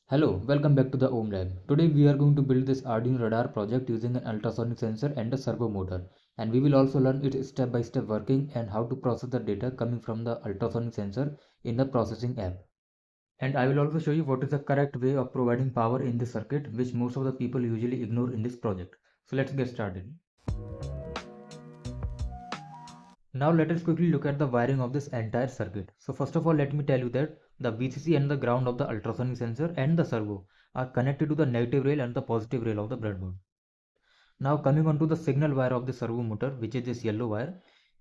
Hello, welcome back to the Om Lab. Today we are going to build this Arduino Radar project using an ultrasonic sensor and a servo motor. And we will also learn its step-by-step working and how to process the data coming from the ultrasonic sensor in the processing app. And I will also show you what is the correct way of providing power in this circuit, which most of the people usually ignore in this project. So let's get started. Now let us quickly look at the wiring of this entire circuit. So first of all, let me tell you that the VCC and the ground of the ultrasonic sensor and the servo are connected to the negative rail and the positive rail of the breadboard. Now coming on to the signal wire of the servo motor, which is this yellow wire,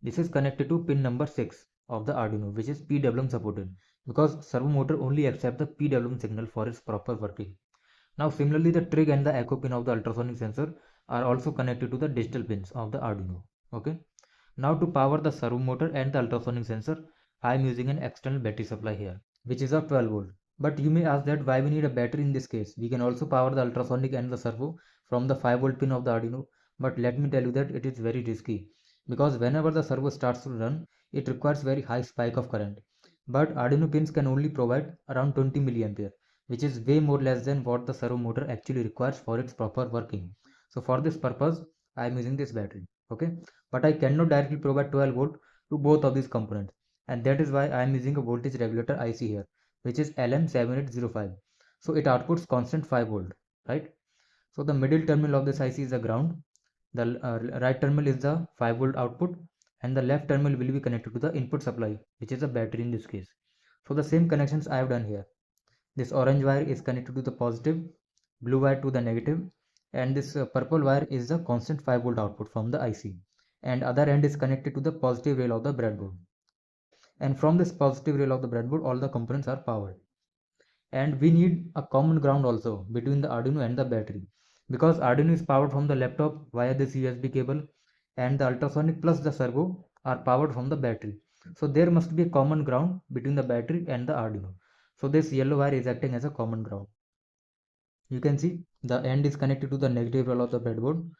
this is connected to pin number 6 of the Arduino, which is PWM supported, because servo motor only accepts the PWM signal for its proper working. Now similarly, the trig and the echo pin of the ultrasonic sensor are also connected to the digital pins of the Arduino. Okay. Now to power the servo motor and the ultrasonic sensor, I am using an external battery supply here, which is of 12 volt. But you may ask that why we need a battery in this case. We can also power the ultrasonic and the servo from the 5 volt pin of the Arduino. But let me tell you that it is very risky, because whenever the servo starts to run, it requires very high spike of current. But Arduino pins can only provide around 20 milliampere, which is way more less than what the servo motor actually requires for its proper working. So for this purpose, I am using this battery. Okay, but I cannot directly provide 12 volt to both of these components, and that is why I am using a voltage regulator IC here, which is LM7805. So it outputs constant 5 volt, right? So the middle terminal of this IC is the ground, the right terminal is the 5 volt output, and the left terminal will be connected to the input supply, which is a battery in this case. So the same connections I have done here. This orange wire is connected to the positive, blue wire to the negative, and this purple wire is the constant 5 volt output from the IC, and other end is connected to the positive rail of the breadboard. And from this positive rail of the breadboard, all the components are powered. And we need a common ground also between the Arduino and the battery, because Arduino is powered from the laptop via this USB cable, and the ultrasonic plus the servo are powered from the battery. So there must be a common ground between the battery and the Arduino. So this yellow wire is acting as a common ground. You can see the end is connected to the negative rail of the breadboard,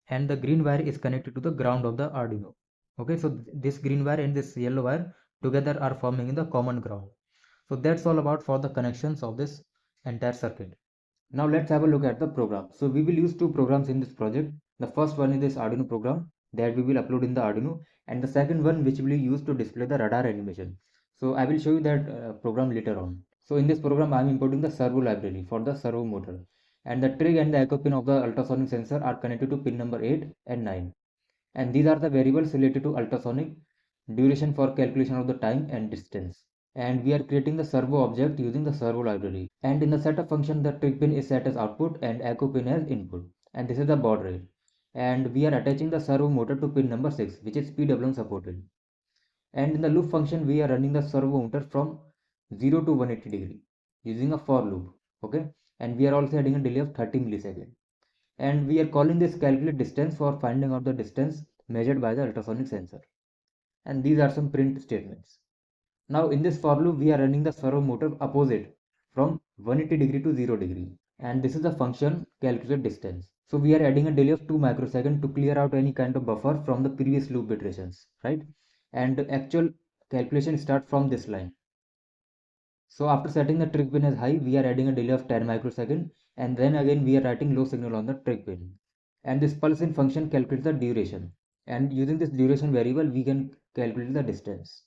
and the green wire is connected to the ground of the Arduino. Okay, so this green wire and this yellow wire together are forming in the common ground. So that's all about for the connections of this entire circuit. Now let's have a look at the program. So we will use two programs in this project. The first one is this Arduino program that we will upload in the Arduino, and the second one which will be used to display the radar animation. So I will show you that program later on. So in this program I am importing the servo library for the servo motor, and the trig and the echo pin of the ultrasonic sensor are connected to pin number 8 and 9, and these are the variables related to ultrasonic, duration for calculation of the time and distance. And we are creating the servo object using the servo library, and in the setup function the trig pin is set as output and echo pin as input, and this is the baud rate, and we are attaching the servo motor to pin number 6, which is PWM supported. And in the loop function we are running the servo motor from 0 to 180 degree using a for loop. Okay, and we are also adding a delay of 30 milliseconds, and we are calling this calculate distance for finding out the distance measured by the ultrasonic sensor, and these are some print statements. Now in this for loop we are running the servo motor opposite from 180 degree to 0 degree, and this is the function calculate distance. So we are adding a delay of 2 microseconds to clear out any kind of buffer from the previous loop iterations, right? And the actual calculation starts from this line. So after setting the trig pin as high, we are adding a delay of 10 microseconds, and then again we are writing low signal on the trig pin. And this pulse in function calculates the duration, and using this duration variable we can calculate the distance.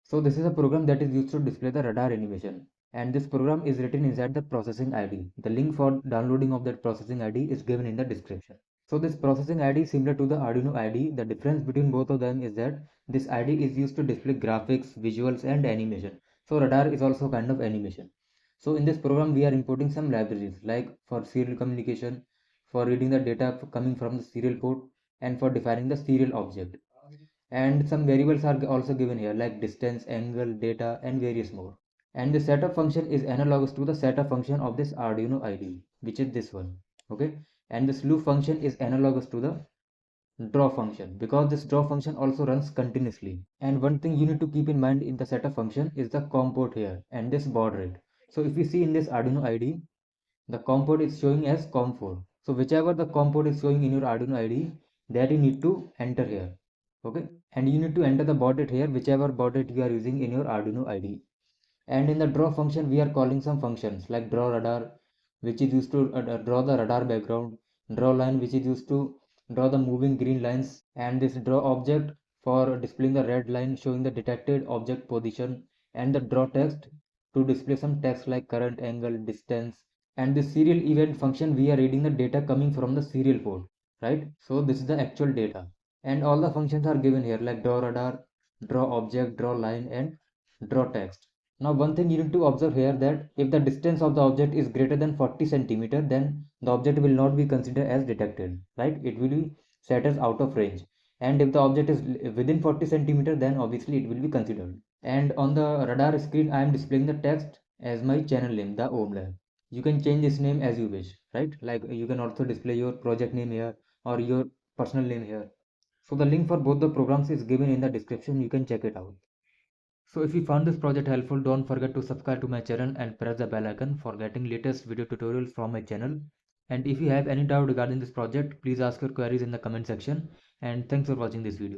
So this is a program that is used to display the radar animation, and this program is written inside the processing ID. The link for downloading of that processing ID is given in the description. So this processing ID is similar to the Arduino ID. The difference between both of them is that this ID is used to display graphics, visuals and animation. So radar is also kind of animation. So in this program we are importing some libraries like for serial communication, for reading the data coming from the serial port, and for defining the serial object. And some variables are also given here like distance, angle, data and various more. And the setup function is analogous to the setup function of this Arduino ID, which is this one. Okay, and this loop function is analogous to the draw function, because this draw function also runs continuously. And one thing you need to keep in mind in the setup function is the COM port here and this baud rate. So if you see in this Arduino ID, the COM port is showing as COM4. So whichever the COM port is showing in your Arduino ID, that you need to enter here. Okay, and you need to enter the baud rate here, whichever baud rate you are using in your Arduino ID. And in the draw function, we are calling some functions like draw radar, which is used to draw the radar background, draw line, which is used to draw the moving green lines, and this draw object for displaying the red line showing the detected object position, and the draw text to display some text like current, angle, distance. And this serial event function, we are reading the data coming from the serial port, right? So this is the actual data, and all the functions are given here like draw radar, draw object, draw line, and draw text. Now one thing you need to observe here, that if the distance of the object is greater than 40 centimeter, then the object will not be considered as detected, right? It will be set as out of range. And if the object is within 40 centimeter, then obviously it will be considered. And on the radar screen, I am displaying the text as my channel name, the ohm lab. You can change this name as you wish, right? Like you can also display your project name here or your personal name here. So the link for both the programs is given in the description. You can check it out. So if you found this project helpful, don't forget to subscribe to my channel and press the bell icon for getting latest video tutorials from my channel. And if you have any doubt regarding this project, please ask your queries in the comment section. And thanks for watching this video.